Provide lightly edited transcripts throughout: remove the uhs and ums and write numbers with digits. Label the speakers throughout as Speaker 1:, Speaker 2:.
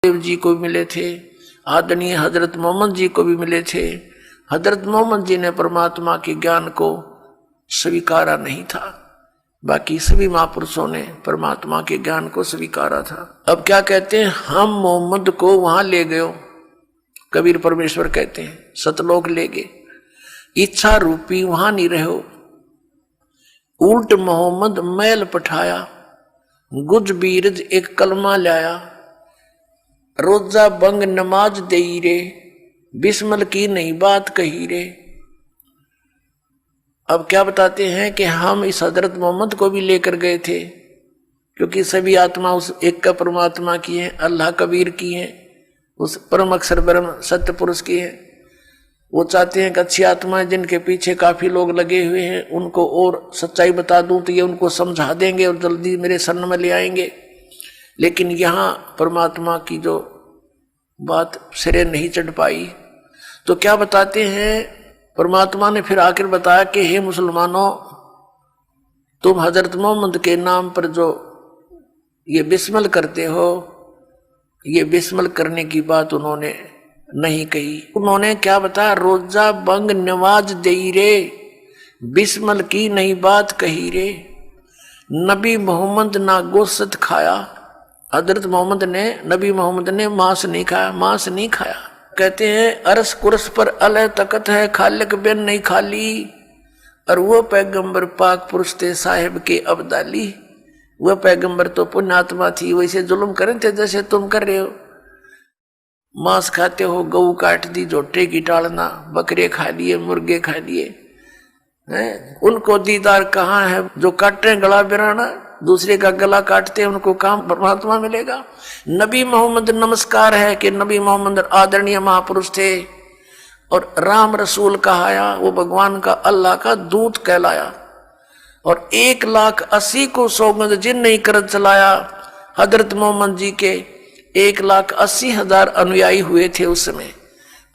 Speaker 1: देव जी को भी मिले थे, आदरणीय हजरत मोहम्मद जी को भी मिले थे। हजरत मोहम्मद जी ने परमात्मा के ज्ञान को स्वीकारा नहीं था, बाकी सभी महापुरुषों ने परमात्मा के ज्ञान को स्वीकारा था। अब क्या कहते हैं, हम मोहम्मद को वहां ले गए, कबीर परमेश्वर कहते हैं सतलोक ले गए, इच्छा रूपी वहां नहीं रहो। उल्ट मोहम्मद मैल पठाया, गुज बीरज एक कलमा लाया, रोजा बंग नमाज दई रे, बिस्मल की नई बात कही रे। अब क्या बताते हैं कि हम इस हजरत मोहम्मद को भी लेकर गए थे, क्योंकि सभी आत्मा उस एक का परमात्मा की है, अल्लाह कबीर की है, उस परम अक्षर ब्रह्म सत्य पुरुष की है। वो चाहते हैं कि अच्छी आत्माएं जिनके पीछे काफी लोग लगे हुए हैं उनको और सच्चाई बता दूं तो ये उनको समझा देंगे और जल्दी मेरे शरण में ले आएंगे। लेकिन यहाँ परमात्मा की जो बात सिरे नहीं चढ़ पाई, तो क्या बताते हैं, परमात्मा ने फिर आखिर बताया कि हे मुसलमानों, तुम हजरत मोहम्मद के नाम पर जो ये बिस्मिल करते हो, ये बिस्मिल करने की बात उन्होंने नहीं कही। उन्होंने क्या बताया, रोजा बंग नमाज दई रे, बिस्मिल की नई बात कही रे। नबी मोहम्मद ना गोश्त खाया, हजरत मोहम्मद ने, नबी मोहम्मद ने मांस नहीं खाया, मांस नहीं खाया। कहते हैं अरस कुरस पर अलह तकत है, खालिक बिन नहीं खाली, और वो पैगंबर पाक पुरुष थे साहिब के अब्दाली। वह पैगंबर तो पुण्यात्मा थी, वैसे जुल्म करें थे जैसे तुम कर रहे हो। मांस खाते हो, गऊ काट दी, जोटे की टालना, बकरे खा लिए, मुर्गे खा लिए, उनको दीदार कहाँ है। जो काटे गला बिराना, दूसरे का गला काटते हैं, उनको काम परमात्मा मिलेगा। नबी मोहम्मद नमस्कार है कि नबी मोहम्मद आदरणीय महापुरुष थे और राम रसूल कहाया, वो भगवान का अल्लाह का दूत कहलाया। और 1,80,000 को सौगंध जिन नहीं कर चलाया, हजरत मोहम्मद जी के 1,80,000 अनुयायी हुए थे उस समय,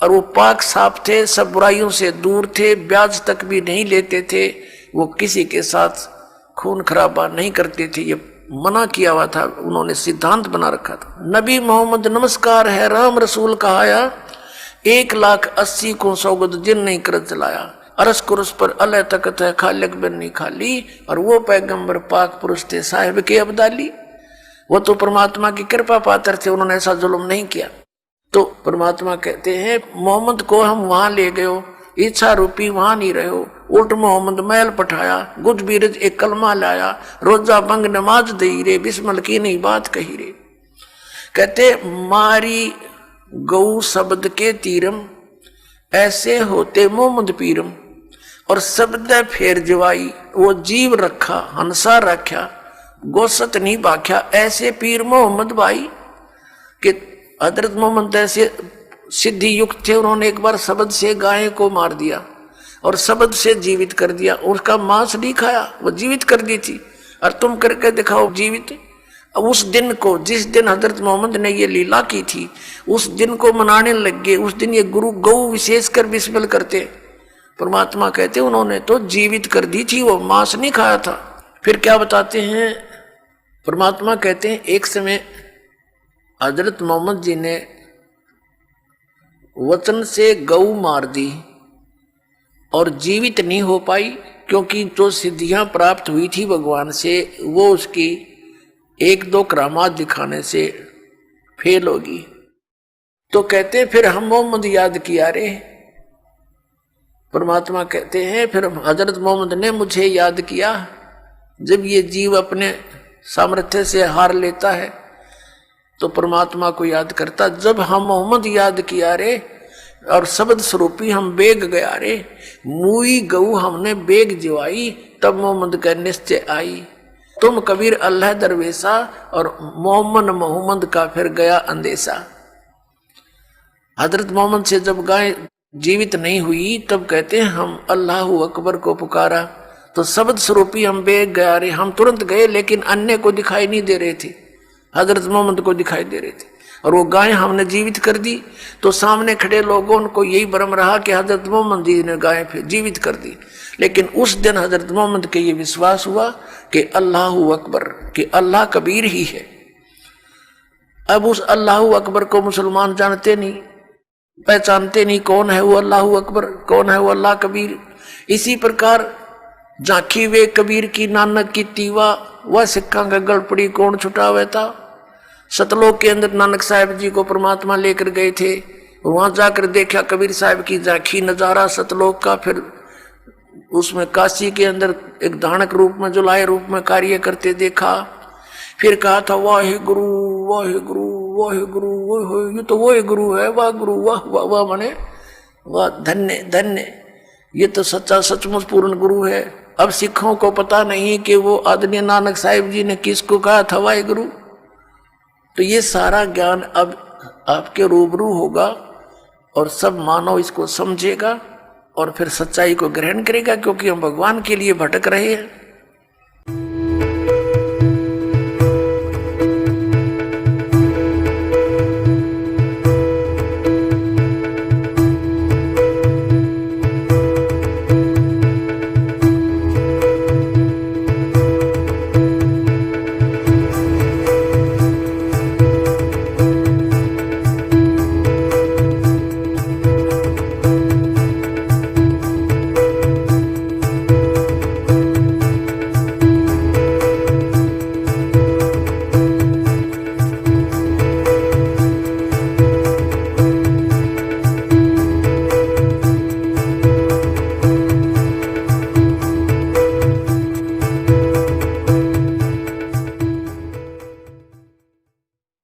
Speaker 1: और वो पाक साफ थे, सब बुराइयों से दूर थे, ब्याज तक भी नहीं लेते थे, वो किसी के साथ खून खराबा नहीं करते थे, ये मना किया हुआ था, उन्होंने सिद्धांत बना रखा था। नबी मोहम्मद नमस्कार है, राम रसूल कहाया, 1,80,000 को सौगंध जिन नहीं कर चलाया, अरस कुरस पर अलह तकत है, खालिक बिन नहीं खाली, और वो पैगंबर पाक पुरुष थे साहिब के अब्दाली। वो तो परमात्मा की कृपा पात्र थे, उन्होंने ऐसा जुल्म नहीं किया। तो परमात्मा कहते हैं मोहम्मद को हम वहां ले गए, इच्छा रूपी वहां नहीं रहे, उल्ट मोहम्मद मैल पठाया, गुज बीरज एक कलमा लाया, रोजा बंग नमाज दई रे, बिस्मल की नहीं बात कही रे। कहते मारी गऊ शब्द के तीरम, ऐसे होते मोहम्मद पीरम, और शब्द फेर जवाई, वो जीव रखा हंसा रखा, गोसत नहीं बाख्या, ऐसे पीर मोहम्मद भाई। कि हजरत मोहम्मद ऐसे सिद्धि युक्त थे, उन्होंने एक बार शब्द से गाय को मार दिया और शब्द से जीवित कर दिया, उसका मांस नहीं खाया, वो जीवित कर दी थी, और तुम करके दिखाओ जीवित। उस दिन को, जिस दिन हजरत मोहम्मद ने ये लीला की थी, उस दिन को मनाने लग गए। उस दिन ये गुरु गौ विशेष कर बिस्मिल करते, परमात्मा कहते उन्होंने तो जीवित कर दी थी, वो मांस नहीं खाया था। फिर क्या बताते हैं, परमात्मा कहते हैं एक समय हजरत मोहम्मद जी ने वचन से गऊ मार दी और जीवित नहीं हो पाई, क्योंकि जो सिद्धियां प्राप्त हुई थी भगवान से, वो उसकी 1-2 करामात दिखाने से फेल होगी। तो कहते फिर हम मोहम्मद याद किया रे, परमात्मा कहते हैं फिर हजरत मोहम्मद ने मुझे याद किया। जब ये जीव अपने सामर्थ्य से हार लेता है तो परमात्मा को याद करता। जब हम मोहम्मद याद किया रे और शब्द स्वरूपी हम बेग गया रे, मुई गऊ हमने बेग जिवाई, तब मोहम्मद का निश्चय आई। तुम कबीर अल्लाह दरवेशा, और मोहम्मद का फिर गया अंदेशा। हजरत मोहम्मद से जब गाय जीवित नहीं हुई, तब कहते हैं हम अल्लाह अकबर को पुकारा, तो शब्द स्वरूपी हम बेग गया रे। हम तुरंत गए, लेकिन अन्य को दिखाई नहीं दे रहे थे, हजरत मोहम्मद को दिखाई दे रहे थे, और वो गाय हमने जीवित कर दी। तो सामने खड़े लोगों को यही भ्रम रहा कि हजरत मोहम्मद जी ने गाय फिर जीवित कर दी। लेकिन उस दिन हजरत मोहम्मद के ये विश्वास हुआ कि अल्लाह अकबर, कि अल्लाह कबीर ही है। अब उस अल्लाह अकबर को मुसलमान जानते नहीं, पहचानते नहीं, कौन है वो अल्लाह अकबर, कौन है वो अल्लाह कबीर। इसी प्रकार झांकी वे कबीर की नानक की तीवा, वह सिक्का का गड़पड़ी कौन छुटावे था। सतलोक के अंदर नानक साहब जी को परमात्मा लेकर गए थे, वहां जाकर देखा कबीर साहब की झांकी नजारा सतलोक का। फिर उसमें काशी के अंदर एक दानक रूप में, जुलाए रूप में कार्य करते देखा। फिर कहा था वाहे गुरु वाहे गुरु वाहे गुरु, वो ये तो वो गुरु है, वाह गुरु वाह वाह वाह, माने वाह, धन्य धन्य, ये तो सच्चा सचमुच पूर्ण गुरु है। अब सिखों को पता नहीं कि वो आदरणीय नानक साहिब जी ने किसको कहा था वाहे गुरु। तो ये सारा ज्ञान अब आपके रूबरू होगा और सब मानव इसको समझेगा और फिर सच्चाई को ग्रहण करेगा, क्योंकि हम भगवान के लिए भटक रहे हैं।